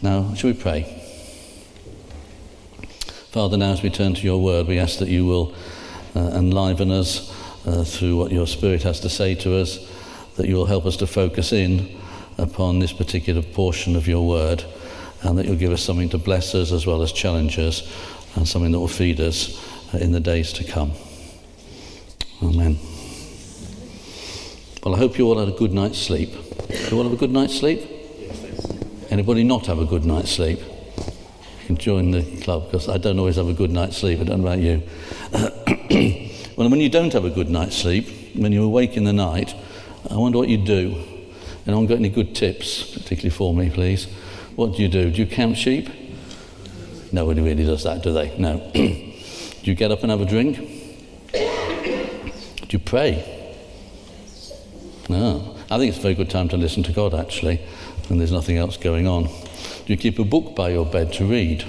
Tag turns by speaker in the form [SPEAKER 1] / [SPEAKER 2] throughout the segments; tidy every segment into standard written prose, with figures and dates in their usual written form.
[SPEAKER 1] Now, shall we pray? Father, now as we turn to your word, we ask that you will enliven us through what your Spirit has to say to us, that you will help us to focus in upon this particular portion of your word, and that you'll give us something to bless us as well as challenge us, and something that will feed us in the days to come. Amen. Well, I hope you all had a good night's sleep. You all have a good night's sleep? Yes. Anybody not have a good night's sleep? You can join the club, because I don't always have a good night's sleep. I don't know about you. Well, when you don't have a good night's sleep, when you're awake in the night, I wonder what you do. Anyone got any good tips, particularly for me, please? What do you do? Do you count sheep? Nobody really does that, do they? No. Do you get up and have a drink? Do you pray? No. I think it's a very good time to listen to God, actually, when there's nothing else going on. Do you keep a book by your bed to read?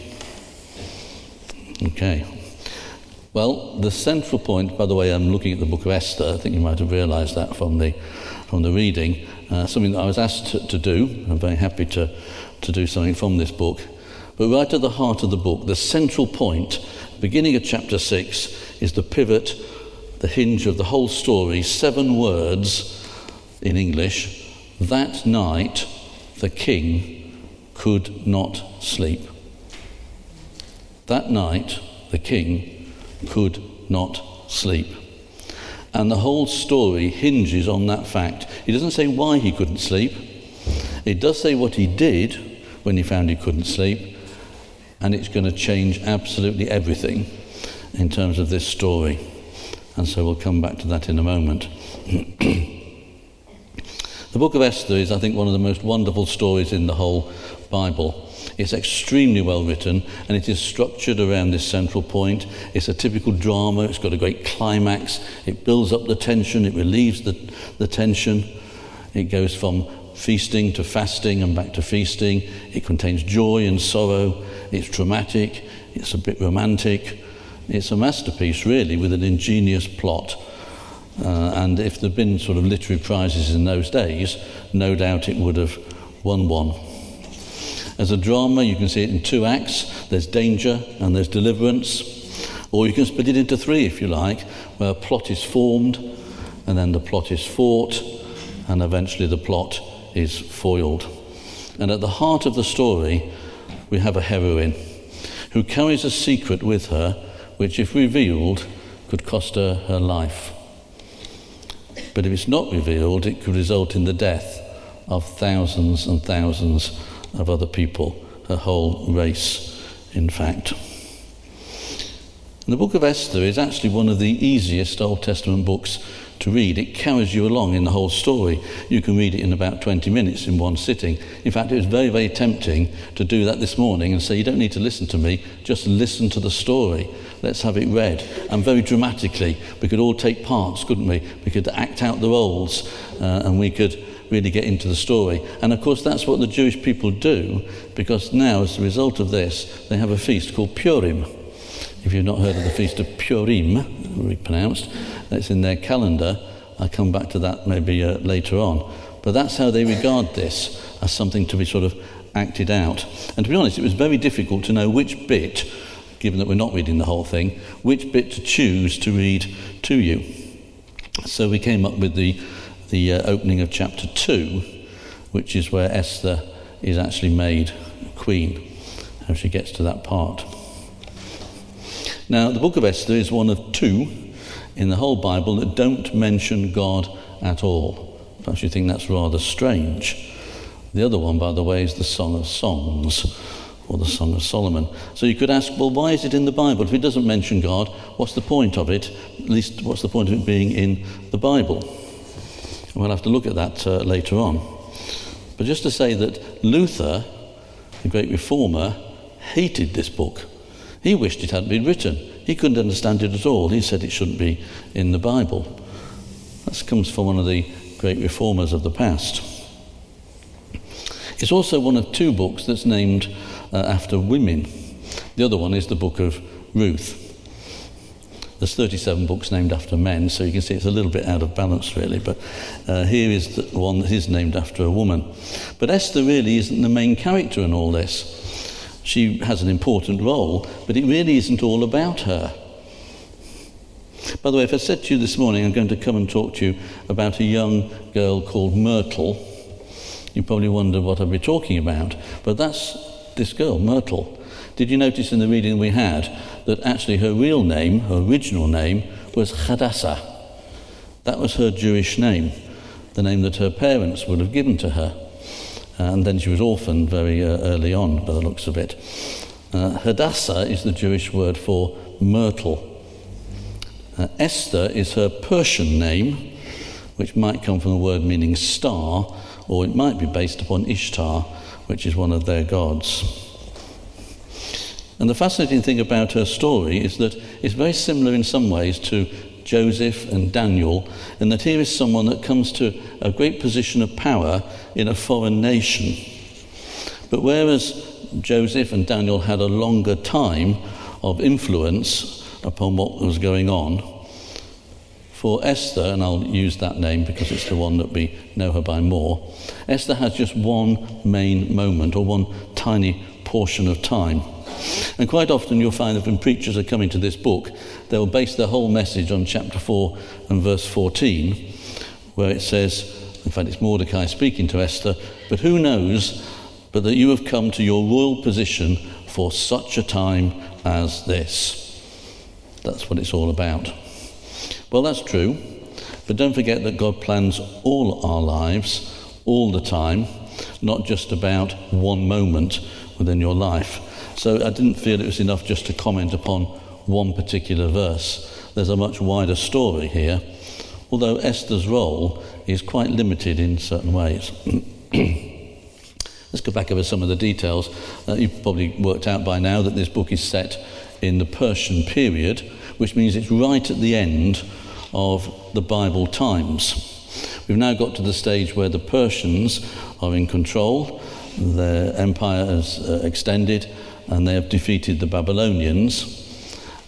[SPEAKER 1] Okay. Well, the central point, by the way, I'm looking at the book of Esther. I think you might have realised that from the reading. Something that I was asked to do. I'm very happy to do something from this book. But right at the heart of the book, the central point, beginning of chapter 6, is the pivot, the hinge of the whole story. 7 words in English. That night, the king could not sleep. That night, the king could not sleep. And the whole story hinges on that fact. He doesn't say why he couldn't sleep. It does say what he did when he found he couldn't sleep. And it's going to change absolutely everything in terms of this story. And so we'll come back to that in a moment. The book of Esther is, I think, one of the most wonderful stories in the whole Bible. It's extremely well written, and it is structured around this central point. It's a typical drama. It's got a great climax. It builds up the tension. It relieves the tension. It goes from feasting to fasting and back to feasting. It contains joy and sorrow. It's dramatic. It's a bit romantic. It's a masterpiece, really, with an ingenious plot. And if there had been sort of literary prizes in those days, no doubt it would have won one. As a drama, you can see it in 2 acts. There's danger and there's deliverance. Or you can split it into 3, if you like, where a plot is formed, and then the plot is fought, and eventually the plot is foiled. And at the heart of the story, we have a heroine who carries a secret with her, which, if revealed, could cost her her life. But if it's not revealed, it could result in the death of thousands and thousands of other people, a whole race, in fact. And the book of Esther is actually one of the easiest Old Testament books to read. It carries you along in the whole story. You can read it in about 20 minutes in one sitting. In fact, it was very, very tempting to do that this morning and say, you don't need to listen to me, just listen to the story. Let's have it read. And very dramatically, we could all take parts, couldn't we? We could act out the roles, and we could really get into the story. And of course, that's what the Jewish people do, because now, as a result of this, they have a feast called Purim. If you've not heard of the Feast of Purim, pronounced, that's in their calendar. I'll come back to that maybe later on. But that's how they regard this, as something to be sort of acted out. And to be honest, it was very difficult to know which bit, given that we're not reading the whole thing, which bit to choose to read to you. So we came up with the opening of chapter 2, which is where Esther is actually made queen, how she gets to that part. Now, the book of Esther is one of 2 in the whole Bible that don't mention God at all. Perhaps you think that's rather strange. The other one, by the way, is the Song of Songs, or the Song of Solomon. So you could ask, well, why is it in the Bible? If it doesn't mention God, what's the point of it? At least, what's the point of it being in the Bible? We'll have to look at that later on. But just to say that Luther, the great reformer, hated this book. He wished it hadn't been written. He couldn't understand it at all. He said it shouldn't be in the Bible. That comes from one of the great reformers of the past. It's also one of 2 books that's named after women. The other one is the book of Ruth. There's 37 books named after men, so you can see it's a little bit out of balance, really. But here is the one that is named after a woman. But Esther really isn't the main character in all this. She has an important role, but it really isn't all about her. By the way, if I said to you this morning I'm going to come and talk to you about a young girl called Myrtle, you probably wonder what I'd be talking about. But that's this girl, Myrtle. Did you notice in the reading we had that actually her real name, her original name, was Hadassah? That was her Jewish name, the name that her parents would have given to her. And then she was orphaned very early on, by the looks of it. Hadassah is the Jewish word for myrtle. Esther is her Persian name, which might come from the word meaning star, or it might be based upon Ishtar, which is one of their gods. And the fascinating thing about her story is that it's very similar in some ways to Joseph and Daniel, in that here is someone that comes to a great position of power in a foreign nation. But whereas Joseph and Daniel had a longer time of influence upon what was going on, for Esther, and I'll use that name because it's the one that we know her by more, Esther has just one main moment, or one tiny portion of time. And quite often you'll find that when preachers are coming to this book, they'll base their whole message on chapter 4 and verse 14, where it says, in fact it's Mordecai speaking to Esther, but who knows but that you have come to your royal position for such a time as this. That's what it's all about. Well, that's true, but don't forget that God plans all our lives, all the time, not just about one moment within your life. So I didn't feel it was enough just to comment upon one particular verse. There's a much wider story here, although Esther's role is quite limited in certain ways. Let's go back over some of the details. You've probably worked out by now that this book is set in the Persian period, which means it's right at the end of the Bible times. We've now got to the stage where the Persians are in control, their empire has extended, and they have defeated the Babylonians.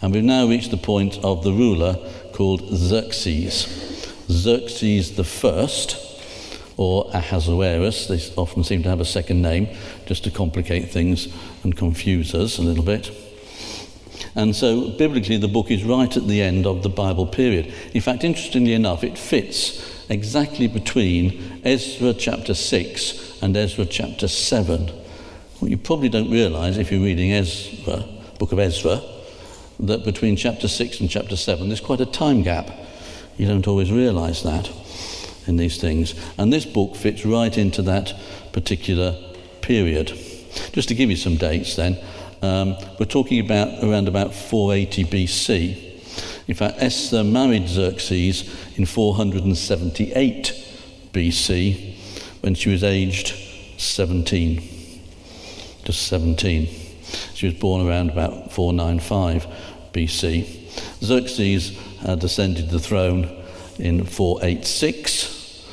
[SPEAKER 1] And we've now reached the point of the ruler called Xerxes. Xerxes the First, or Ahasuerus, they often seem to have a second name, just to complicate things and confuse us a little bit. And so, biblically, the book is right at the end of the Bible period. In fact, interestingly enough, it fits exactly between Ezra chapter 6 and Ezra chapter 7. What you probably don't realise if you're reading Ezra, book of Ezra, that between chapter 6 and chapter 7 there's quite a time gap. You don't always realise that in these things. And this book fits right into that particular period. Just to give you some dates then, we're talking about around about 480 BC. In fact, Esther married Xerxes in 478 BC when she was aged 17. Just 17. She was born around about 495 BC. Xerxes descended the throne in 486,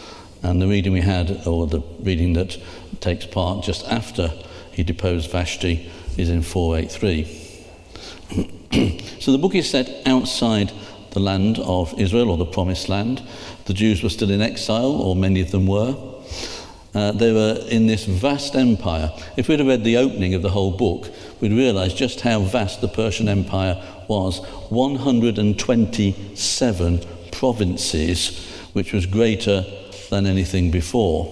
[SPEAKER 1] and the reading we had, or the reading that takes part just after he deposed Vashti, is in 483. So the book is set outside the land of Israel, or the Promised Land. The Jews were still in exile, or many of them were. They were in this vast empire. If we'd have read the opening of the whole book, we'd realise just how vast the Persian Empire was. 127 provinces, which was greater than anything before.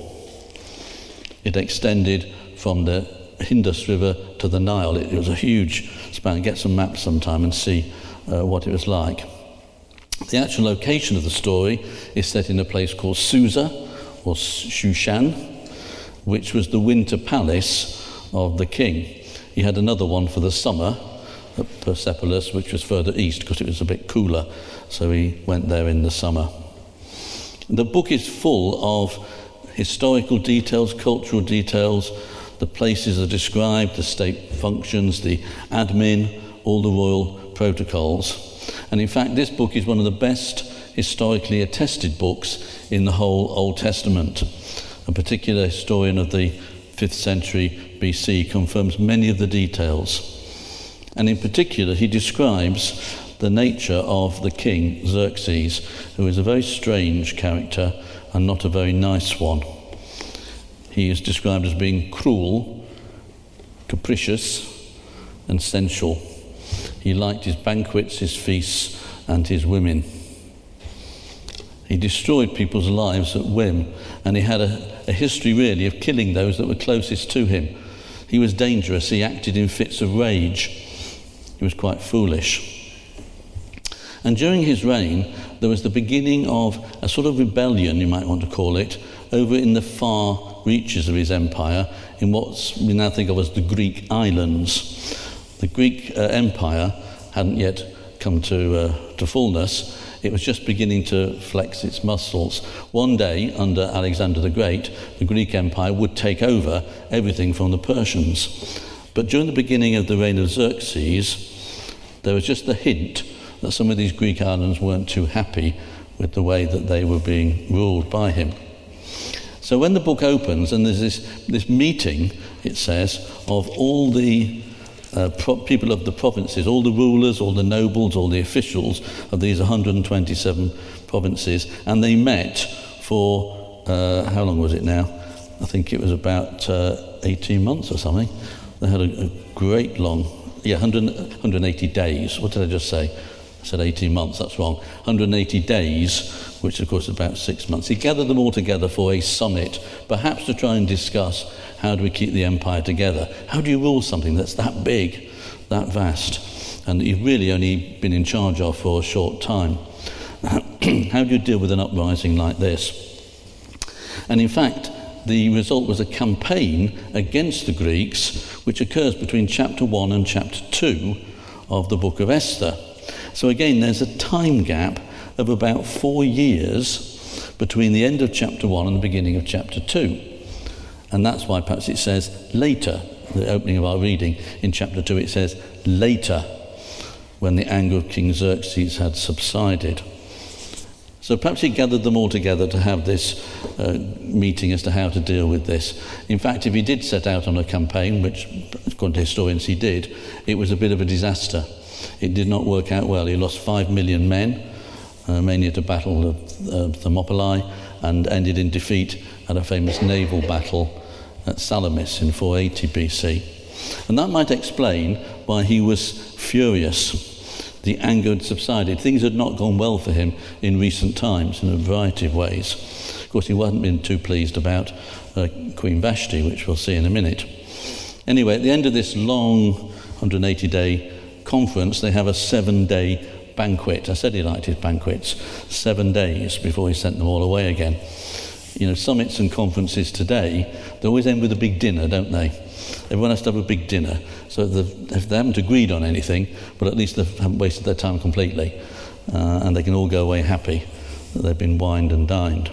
[SPEAKER 1] It extended from the Indus River to the Nile. It was a huge span. Get some maps sometime and see what it was like. The actual location of the story is set in a place called Susa, or Shushan, which was the winter palace of the king. He had another one for the summer at Persepolis, which was further east because it was a bit cooler, so he went there in the summer. The book is full of historical details, cultural details. The places are described, the state functions, the admin, all the royal protocols. And in fact, this book is one of the best historically attested books in the whole Old Testament. A particular historian of the 5th century BC confirms many of the details. And in particular, he describes the nature of the king Xerxes, who is a very strange character and not a very nice one. He is described as being cruel, capricious, and sensual. He liked his banquets, his feasts, and his women. He destroyed people's lives at whim, and he had a history really of killing those that were closest to him. He was dangerous. He acted in fits of rage. He was quite foolish. And during his reign, there was the beginning of a sort of rebellion, you might want to call it, over in the far reaches of his empire, in what we now think of as the Greek islands. The Greek Empire hadn't yet come to fullness. It was just beginning to flex its muscles. One day, under Alexander the Great, the Greek Empire would take over everything from the Persians. But during the beginning of the reign of Xerxes, there was just the hint that some of these Greek islands weren't too happy with the way that they were being ruled by him. So when the book opens and there's this meeting, it says, of all the people of the provinces, all the rulers, all the nobles, all the officials of these 127 provinces, and they met for, how long was it now? I think it was about 18 months or something. They had a great long, 180 days. What did I just say? I said 18 months, that's wrong. 180 days, which of course is about 6 months. He gathered them all together for a summit, perhaps to try and discuss how do we keep the empire together? How do you rule something that's that big, that vast, and that you've really only been in charge of for a short time? How do you deal with an uprising like this? And in fact, the result was a campaign against the Greeks, which occurs between chapter 1 and chapter 2 of the book of Esther. So again, there's a time gap of about 4 years between the end of chapter 1 and the beginning of chapter 2. And that's why perhaps it says later, the opening of our reading in chapter 2, it says later, when the anger of King Xerxes had subsided. So perhaps he gathered them all together to have this meeting as to how to deal with this. In fact, if he did set out on a campaign, which according to historians he did, it was a bit of a disaster. It did not work out well. He lost 5 million men, mainly at the Battle of Thermopylae, and ended in defeat at a famous naval battle at Salamis in 480 BC. And that might explain why he was furious. The anger had subsided. Things had not gone well for him in recent times in a variety of ways. Of course, he hadn't been too pleased about Queen Vashti, which we'll see in a minute. Anyway, at the end of this long 180-day conference, they have a 7-day banquet. I said he liked his banquets. 7 days before he sent them all away again. You know, summits and conferences today, they always end with a big dinner, don't they? Everyone has to have a big dinner. So if they haven't agreed on anything, but at least they haven't wasted their time completely. And they can all go away happy that they've been wined and dined.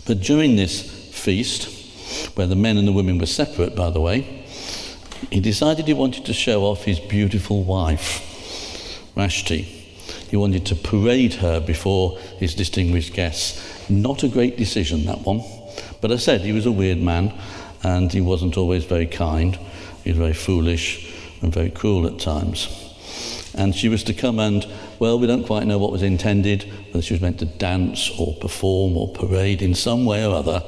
[SPEAKER 1] But during this feast, where the men and the women were separate, by the way, he decided he wanted to show off his beautiful wife, Vashti. He wanted to parade her before his distinguished guests. Not a great decision, that one. But I said he was a weird man, and he wasn't always very kind. He was very foolish and very cruel at times. And she was to come and, well, we don't quite know what was intended, whether she was meant to dance or perform or parade in some way or other.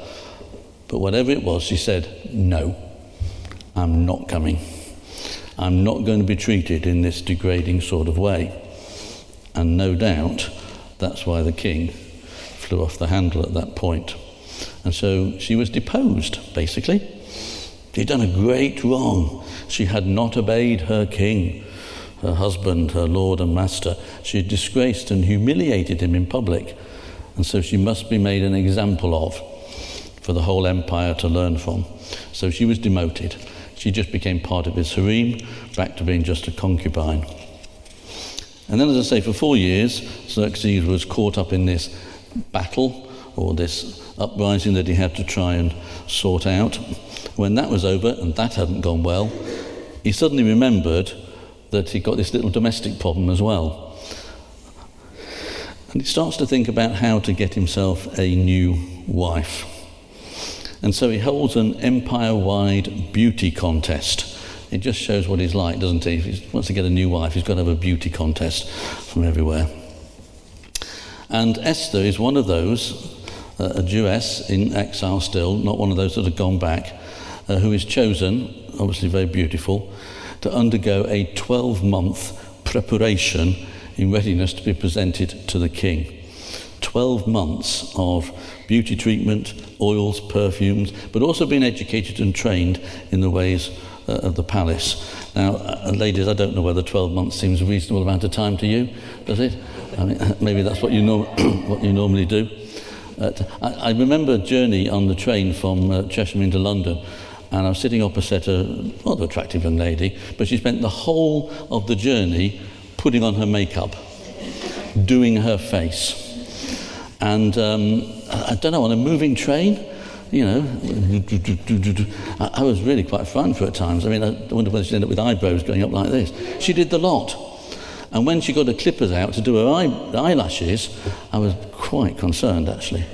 [SPEAKER 1] But whatever it was, she said, no, I'm not coming. I'm not going to be treated in this degrading sort of way. And no doubt that's why the king flew off the handle at that point. And so she was deposed, basically. She'd done a great wrong. She had not obeyed her king, her husband, her lord and master. She had disgraced and humiliated him in public. And so she must be made an example of for the whole empire to learn from. So she was demoted. She just became part of his harem, back to being just a concubine. And then, as I say, for 4 years, Xerxes was caught up in this battle, or this uprising that he had to try and sort out. When that was over, and that hadn't gone well, he suddenly remembered that he got this little domestic problem as well. And he starts to think about how to get himself a new wife. And so he holds an empire-wide beauty contest it just shows what he's like, doesn't he? If he wants to get a new wife, he's got to have a beauty contest from everywhere. And Esther is one of those, a Jewess in exile still, not one of those that have gone back, who is chosen, obviously very beautiful, to undergo a 12-month preparation in readiness to be presented to the king. 12 months of beauty treatment, oils, perfumes, but also being educated and trained in the ways of the palace. Now, ladies, I don't know whether 12 months seems a reasonable amount of time to you, does it? I mean, maybe that's what you normally do. I remember a journey on the train from Cheshire into London, and I was sitting opposite a rather attractive young lady, but she spent the whole of the journey putting on her makeup, doing her face. And I don't know, on a moving train, you know, I was really quite frightened for at times. I mean, I wonder whether she'd end up with eyebrows going up like this. She did the lot. And when she got her clippers out to do her eyelashes, I was quite concerned, actually.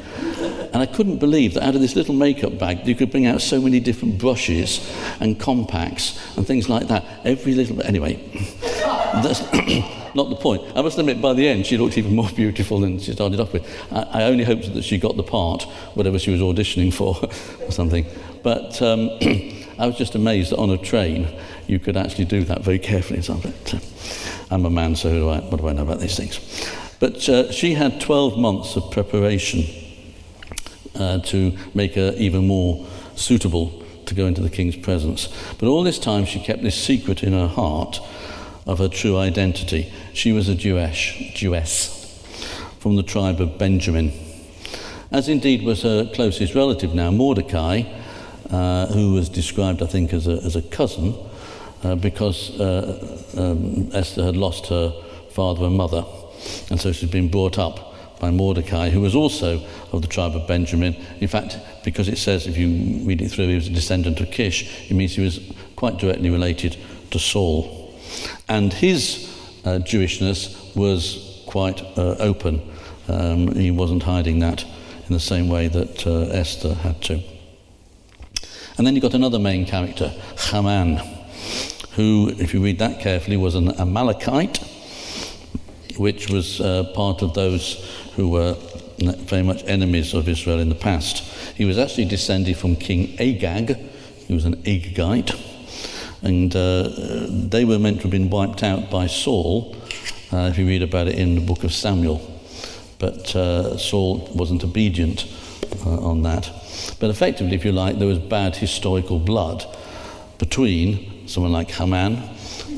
[SPEAKER 1] And I couldn't believe that out of this little makeup bag, you could bring out so many different brushes and compacts and things like that. Every little... Anyway, that's not the point. I must admit, by the end, she looked even more beautiful than she started off with. I only hoped that she got the part, whatever she was auditioning for or something. But I was just amazed that on a train, you could actually do that very carefully. So I'm a man, so what do I know about these things? But she had 12 months of preparation to make her even more suitable to go into the king's presence. But all this time she kept this secret in her heart of her true identity. She was a Jewess from the tribe of Benjamin, as indeed was her closest relative now, Mordecai, who was described, I think, as a cousin, because Esther had lost her father and mother, and so she'd been brought up by Mordecai, who was also of the tribe of Benjamin. In fact, because it says, if you read it through, he was a descendant of Kish, it means he was quite directly related to Saul. And his Jewishness was quite open. He wasn't hiding that in the same way that Esther had to. And then you've got another main character, Haman, who, if you read that carefully, was an Amalekite, which was part of those who were very much enemies of Israel in the past. He was actually descended from King Agag. He was an Agagite. And they were meant to have been wiped out by Saul, if you read about it in the book of Samuel. But Saul wasn't obedient on that. But effectively, if you like, there was bad historical blood between someone like Haman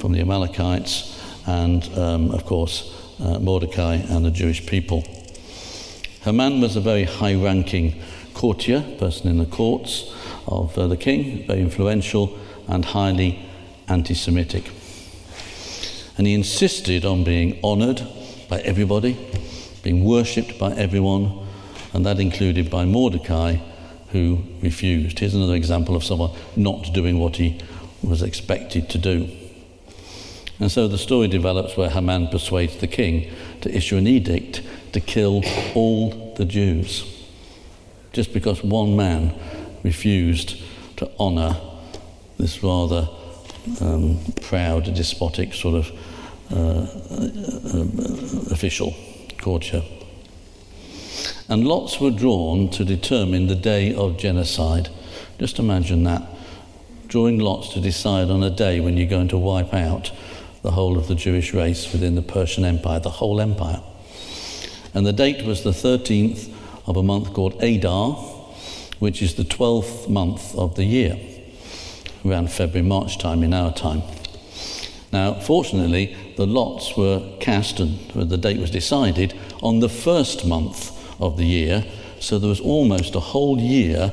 [SPEAKER 1] from the Amalekites and, of course, Mordecai and the Jewish people. Haman was a very high-ranking courtier, person in the courts of the king, very influential and highly anti-Semitic. And he insisted on being honoured by everybody, being worshipped by everyone, and that included by Mordecai, who refused. Here's another example of someone not doing what he was expected to do. And so the story develops where Haman persuades the king to issue an edict to kill all the Jews, just because one man refused to honour this rather proud, despotic sort of official courtier. And lots were drawn to determine the day of genocide. Just imagine that, drawing lots to decide on a day when you're going to wipe out the whole of the Jewish race within the Persian Empire, the whole empire. And the date was the 13th of a month called Adar, which is the 12th month of the year, around February, March time in our time. Now, fortunately, the lots were cast and the date was decided on the first month of the year, so there was almost a whole year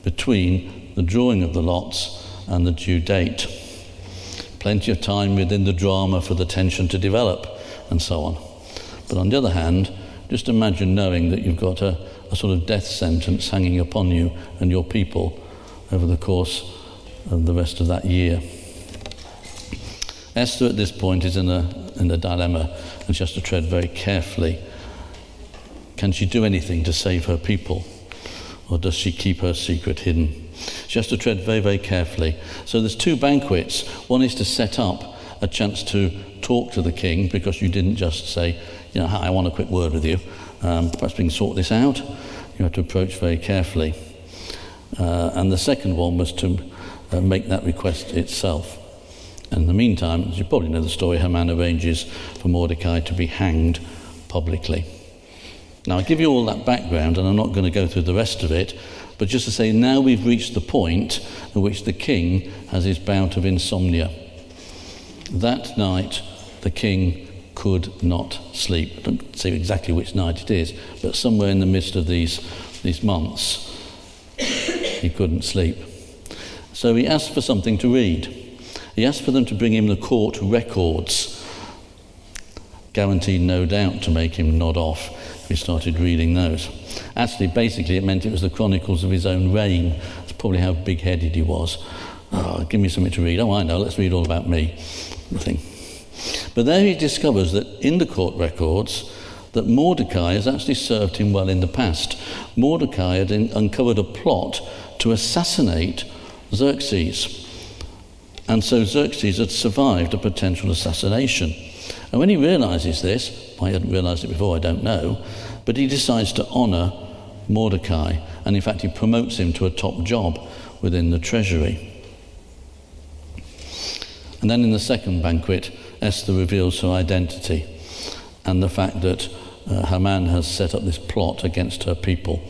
[SPEAKER 1] between the drawing of the lots and the due date. Plenty of time within the drama for the tension to develop and so on. But on the other hand, just imagine knowing that you've got a sort of death sentence hanging upon you and your people over the course of the rest of that year. Esther at this point is in a dilemma, and she has to tread very carefully. Can she do anything to save her people, or does she keep her secret hidden? She has to tread very, very carefully. So there's two banquets. One is to set up a chance to talk to the king, because you didn't just say, I want a quick word with you. Perhaps we can sort this out. You have to approach very carefully. And the second one was to make that request itself. And in the meantime, as you probably know the story, Haman arranges for Mordecai to be hanged publicly. Now, I give you all that background, and I'm not going to go through the rest of it, but just to say, now we've reached the point at which the king has his bout of insomnia. That night, the king could not sleep. I don't say exactly which night it is, but somewhere in the midst of these months, he couldn't sleep. So he asked for something to read. He asked for them to bring him the court records, guaranteed no doubt to make him nod off if he started reading those. Actually, basically, it meant it was the chronicles of his own reign. That's probably how big-headed he was. Give me something to read. Oh, I know, let's read all about me. Thing. But there he discovers that in the court records that Mordecai has actually served him well in the past. Mordecai had uncovered a plot to assassinate Xerxes. And so Xerxes had survived a potential assassination. And when he realises this, why he hadn't realised it before, I don't know, but he decides to honour Mordecai. And in fact, he promotes him to a top job within the treasury. And then in the second banquet, Esther reveals her identity and the fact that Haman has set up this plot against her people.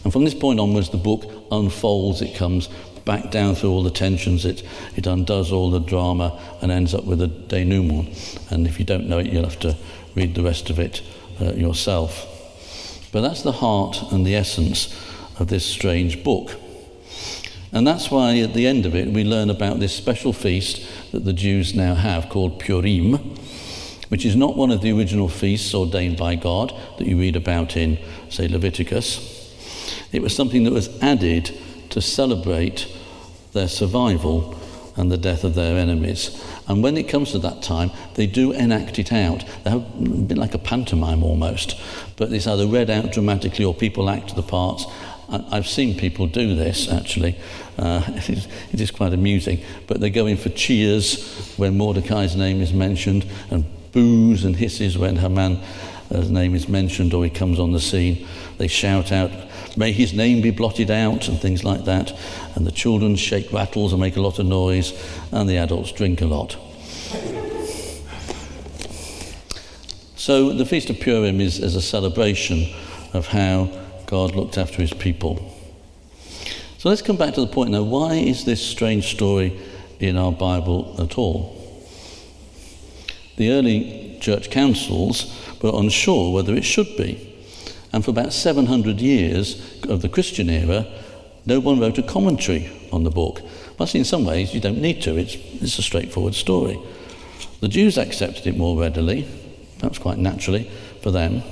[SPEAKER 1] And from this point onwards, the book unfolds. It comes back down through all the tensions. It undoes all the drama and ends up with a denouement. And if you don't know it, you'll have to read the rest of it yourself. But that's the heart and the essence of this strange book. And that's why at the end of it, we learn about this special feast that the Jews now have called Purim, which is not one of the original feasts ordained by God that you read about in, say, Leviticus. It was something that was added to celebrate their survival and the death of their enemies. And when it comes to that time, they do enact it out. They have a bit like a pantomime almost, but it's either read out dramatically or people act the parts. I've seen people do this, actually. It is quite amusing. But they go in for cheers when Mordecai's name is mentioned, and boos and hisses when Haman's name is mentioned or he comes on the scene. They shout out, "May his name be blotted out," and things like that. And the children shake rattles and make a lot of noise, and the adults drink a lot. So the Feast of Purim is a celebration of how God looked after his people. So let's come back to the point now. Why is this strange story in our Bible at all? The early church councils were unsure whether it should be. And for about 700 years of the Christian era, no one wrote a commentary on the book. But in some ways, you don't need to. It's a straightforward story. The Jews accepted it more readily, perhaps quite naturally for them.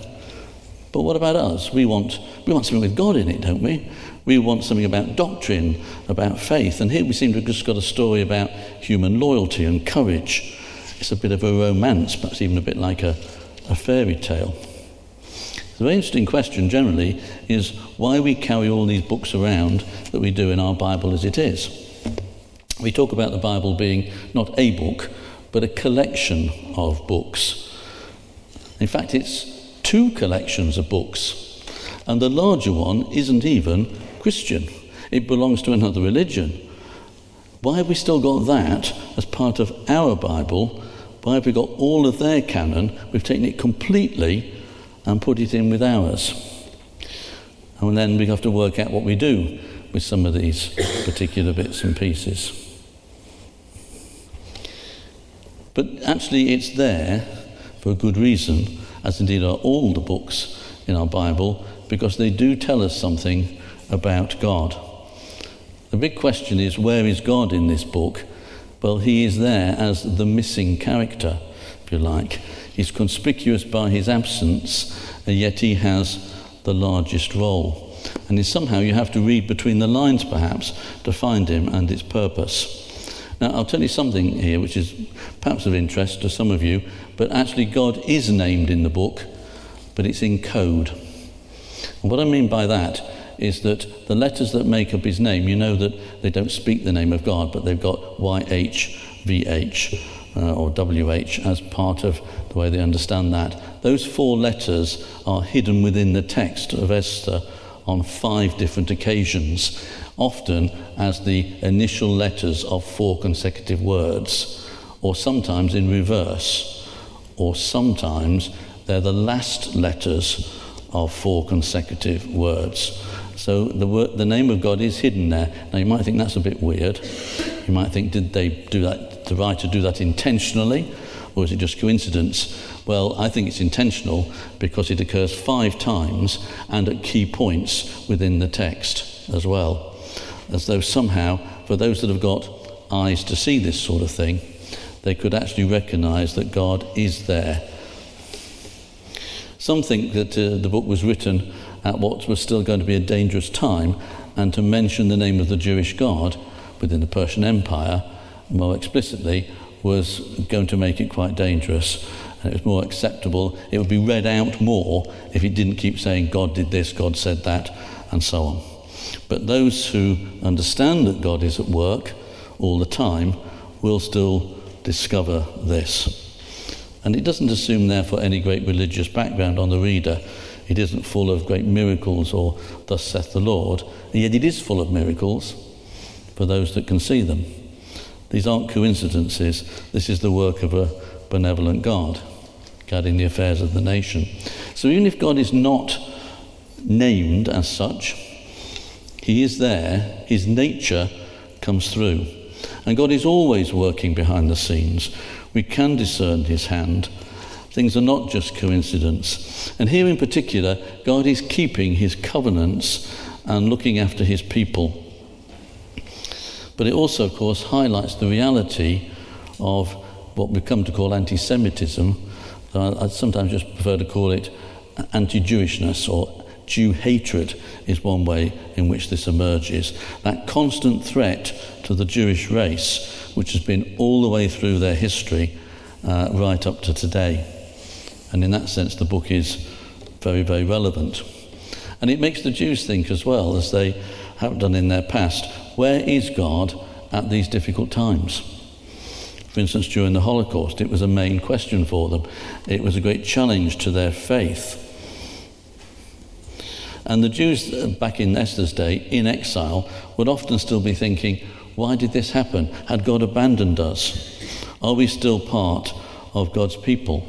[SPEAKER 1] But what about us? We want something with God in it, don't we? We want something about doctrine, about faith. And here we seem to have just got a story about human loyalty and courage. It's a bit of a romance, perhaps even a bit like a fairy tale. The very interesting question generally is why we carry all these books around that we do in our Bible as it is. We talk about the Bible being not a book, but a collection of books. In fact, it's two collections of books, and the larger one isn't even Christian. It belongs to another religion. Why have we still got that as part of our Bible? Why have we got all of their canon? We've taken it completely and put it in with ours. And then we have to work out what we do with some of these particular bits and pieces. But actually it's there for a good reason, as indeed are all the books in our Bible, because they do tell us something about God. The big question is, where is God in this book? Well, he is there as the missing character, if you like. He's conspicuous by his absence, and yet he has the largest role. And somehow you have to read between the lines, perhaps, to find him and his purpose. Now, I'll tell you something here which is perhaps of interest to some of you, but actually God is named in the book, but it's in code. And what I mean by that is that the letters that make up his name, you know that they don't speak the name of God, but they've got YH, VH, or WH as part of the way they understand that. Those 4 letters are hidden within the text of Esther on 5 different occasions, often as the initial letters of 4 consecutive words, or sometimes in reverse, or sometimes they're the last letters of 4 consecutive words. So the name of God is hidden there. Now you might think that's a bit weird. You might think, did they do that, the writer do that intentionally, or is it just coincidence? Well, I think it's intentional because it occurs 5 times and at key points within the text as well. As though somehow, for those that have got eyes to see this sort of thing, they could actually recognise that God is there. Some think that the book was written at what was still going to be a dangerous time, and to mention the name of the Jewish God within the Persian Empire more explicitly was going to make it quite dangerous. And it was more acceptable. It would be read out more if it didn't keep saying God did this, God said that, and so on. But those who understand that God is at work all the time will still discover this. And it doesn't assume, therefore, any great religious background on the reader. It isn't full of great miracles or thus saith the Lord, and yet it is full of miracles for those that can see them. These aren't coincidences. This is the work of a benevolent God, guiding the affairs of the nation. So even if God is not named as such, he is there, his nature comes through. And God is always working behind the scenes. We can discern his hand. Things are not just coincidence. And here in particular, God is keeping his covenants and looking after his people. But it also, of course, highlights the reality of what we've come to call anti-Semitism. I sometimes just prefer to call it anti-Jewishness, or Jew hatred is one way in which this emerges. That constant threat to the Jewish race, which has been all the way through their history, right up to today. And in that sense, the book is very, very relevant. And it makes the Jews think as well, as they have done in their past, where is God at these difficult times? For instance, during the Holocaust, it was a main question for them. It was a great challenge to their faith. And the Jews back in Esther's day, in exile, would often still be thinking, why did this happen? Had God abandoned us? Are we still part of God's people?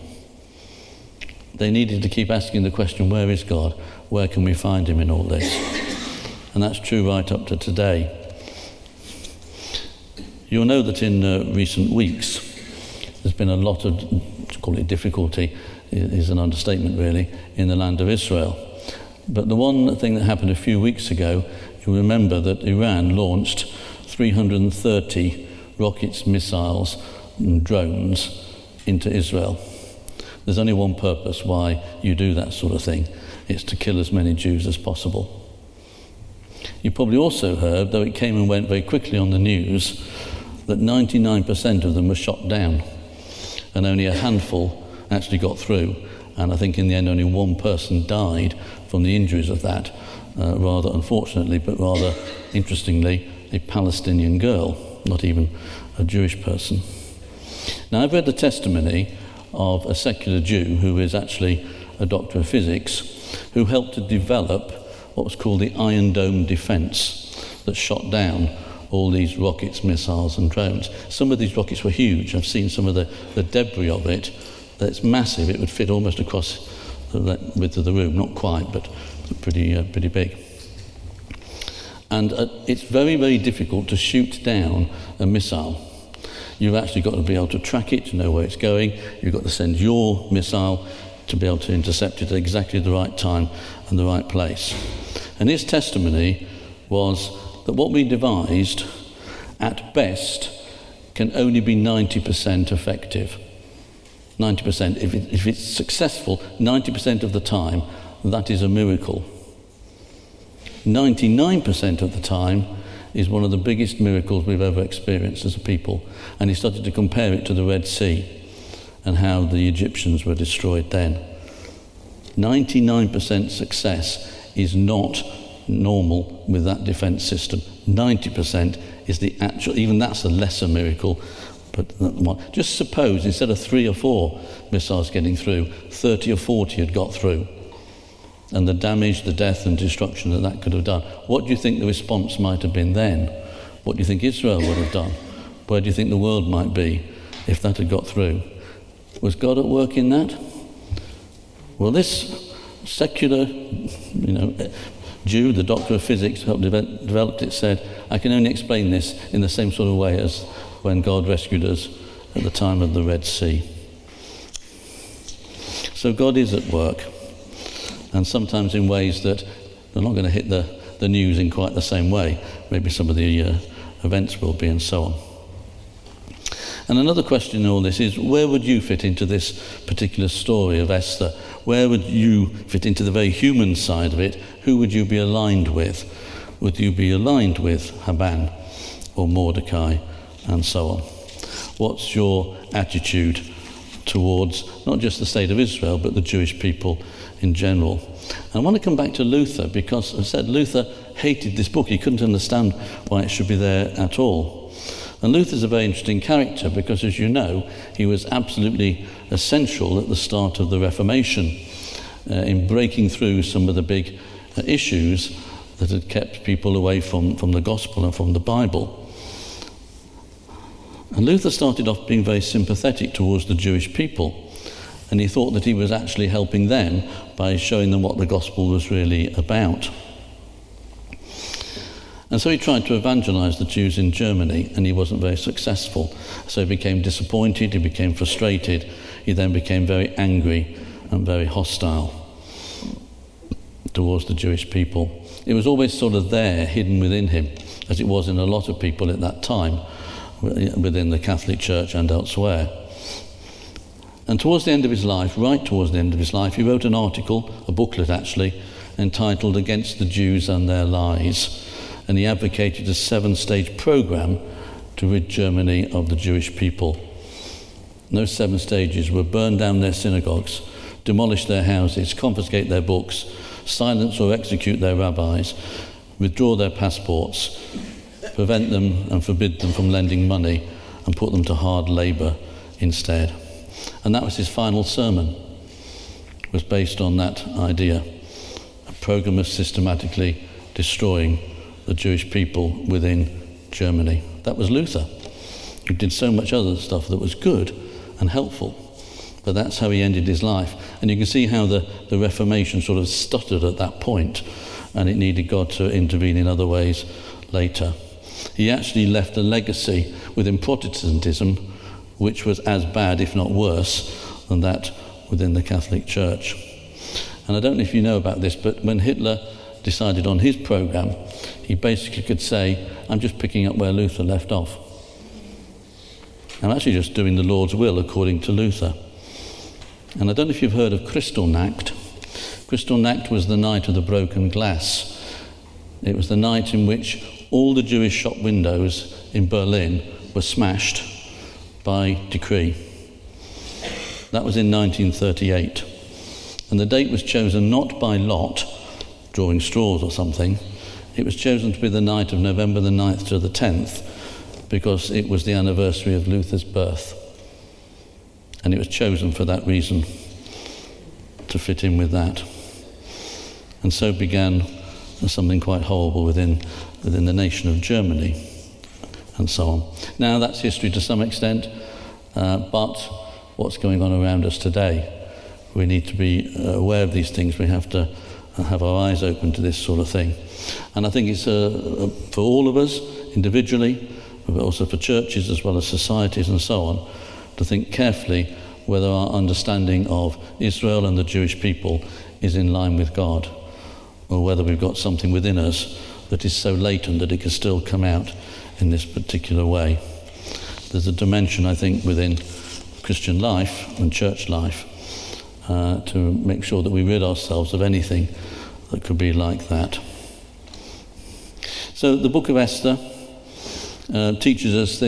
[SPEAKER 1] They needed to keep asking the question, where is God? Where can we find him in all this? And that's true right up to today. You'll know that in recent weeks, there's been a lot of, to call it difficulty, is an understatement really, in the land of Israel. But the one thing that happened a few weeks ago, you remember that Iran launched 330 rockets, missiles and drones into Israel. There's only one purpose why you do that sort of thing. It's to kill as many Jews as possible. You probably also heard, though it came and went very quickly on the news, that 99% of them were shot down and only a handful actually got through. And I think in the end only one person died from the injuries of that, rather unfortunately, but rather interestingly, a Palestinian girl, not even a Jewish person. Now, I've read the testimony of a secular Jew who is actually a doctor of physics, who helped to develop what was called the Iron Dome defence that shot down all these rockets, missiles and drones. Some of these rockets were huge. I've seen some of the debris of it. It's massive. It would fit almost across the width of the room. Not quite, but pretty big. And it's very, very difficult to shoot down a missile. You've actually got to be able to track it, to know where it's going. You've got to send your missile to be able to intercept it at exactly the right time and the right place. And his testimony was that what we devised, at best, can only be 90% effective. 90%. If it's successful 90% of the time, that is a miracle. 99% of the time is one of the biggest miracles we've ever experienced as a people. And he started to compare it to the Red Sea and how the Egyptians were destroyed then. 99% success is not normal with that defence system. 90% is the actual, even that's a lesser miracle. But just suppose instead of 3 or 4 missiles getting through, 30 or 40 had got through. And the damage, the death and destruction that could have done. What do you think the response might have been then? What do you think Israel would have done? Where do you think the world might be if that had got through? Was God at work in that? Well, this secular, Jew, the doctor of physics, who developed it, said, I can only explain this in the same sort of way as when God rescued us at the time of the Red Sea. So God is at work, and sometimes in ways that are not going to hit the news in quite the same way. Maybe some of the events will be, and so on. And another question in all this is, where would you fit into this particular story of Esther? Where would you fit into the very human side of it? Who would you be aligned with? Would you be aligned with Haman or Mordecai and so on? What's your attitude towards not just the state of Israel, but the Jewish people in general? And I want to come back to Luther, because I said Luther hated this book. He couldn't understand why it should be there at all. And Luther's a very interesting character because, as you know, he was absolutely essential at the start of the Reformation in breaking through some of the big issues that had kept people away from the gospel and from the Bible. And Luther started off being very sympathetic towards the Jewish people, and he thought that he was actually helping them by showing them what the gospel was really about. And so he tried to evangelize the Jews in Germany, and he wasn't very successful. So he became disappointed, he became frustrated, he then became very angry and very hostile towards the Jewish people. It was always sort of there, hidden within him, as it was in a lot of people at that time, within the Catholic Church and elsewhere. And towards the end of his life, right towards the end of his life, he wrote an article, a booklet actually, entitled Against the Jews and Their Lies. And he advocated a 7-stage program to rid Germany of the Jewish people. And those 7 stages were burn down their synagogues, demolish their houses, confiscate their books, silence or execute their rabbis, withdraw their passports, prevent them and forbid them from lending money, and put them to hard labour instead. And that was his final sermon, was based on that idea, a program of systematically destroying the Jewish people within Germany. That was Luther, who did so much other stuff that was good and helpful. But that's how he ended his life. And you can see how the Reformation sort of stuttered at that point, and it needed God to intervene in other ways later. He actually left a legacy within Protestantism which was as bad, if not worse, than that within the Catholic Church. And I don't know if you know about this, but when Hitler decided on his program, he basically could say, I'm just picking up where Luther left off. I'm actually just doing the Lord's will according to Luther. And I don't know if you've heard of Kristallnacht. Kristallnacht was the night of the broken glass. It was the night in which all the Jewish shop windows in Berlin were smashed by decree. That was in 1938. And the date was chosen not by lot, drawing straws or something. It was chosen to be the night of November the 9th to the 10th because it was the anniversary of Luther's birth. And it was chosen for that reason, to fit in with that. And so began something quite horrible within the nation of Germany, and so on. Now that's history to some extent, but what's going on around us today? We need to be aware of these things. We have to have our eyes open to this sort of thing. And I think it's for all of us, individually, but also for churches as well as societies and so on, to think carefully whether our understanding of Israel and the Jewish people is in line with God, or whether we've got something within us that is so latent that it can still come out in this particular way. There's a dimension, I think, within Christian life and church life to make sure that we rid ourselves of anything that could be like that. So the book of Esther teaches us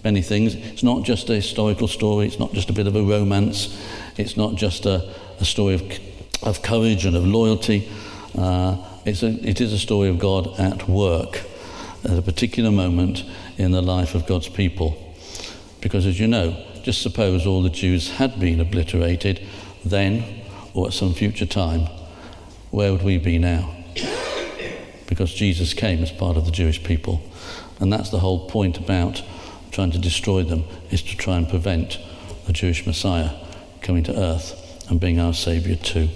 [SPEAKER 1] many things. It's not just a historical story, it's not just a bit of a romance, it's not just a story of courage and of loyalty. it is a story of God at work at a particular moment in the life of God's people. Because as you know, just suppose all the Jews had been obliterated then or at some future time, where would we be now? Because Jesus came as part of the Jewish people. And that's the whole point about trying to destroy them, is to try and prevent the Jewish Messiah coming to earth and being our Saviour too.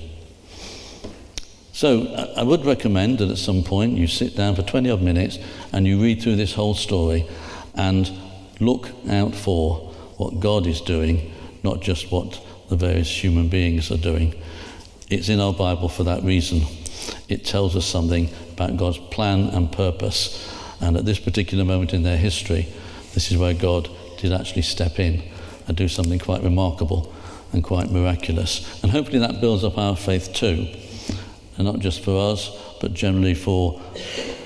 [SPEAKER 1] So I would recommend that at some point you sit down for 20 odd minutes and you read through this whole story and look out for what God is doing, not just what the various human beings are doing. It's in our Bible for that reason. It tells us something about God's plan and purpose. And at this particular moment in their history, this is where God did actually step in and do something quite remarkable and quite miraculous. And hopefully that builds up our faith too. And not just for us, but generally for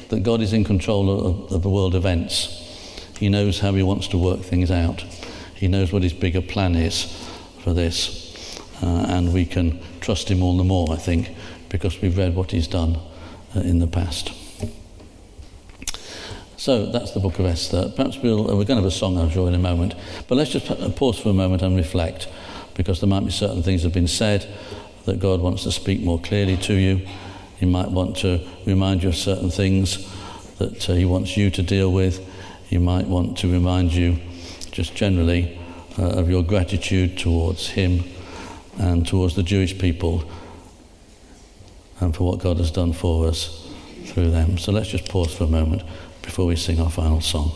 [SPEAKER 1] that God is in control of the world events. He knows how he wants to work things out. He knows what his bigger plan is for this. And we can trust him all the more, I think, because we've read what he's done in the past. So that's the book of Esther. Perhaps we're going to have a song, I'm sure, in a moment. But let's just pause for a moment and reflect, because there might be certain things that have been said that God wants to speak more clearly to you. He might want to remind you of certain things that he wants you to deal with. He might want to remind you just generally of your gratitude towards him and towards the Jewish people and for what God has done for us through them. So let's just pause for a moment before we sing our final song.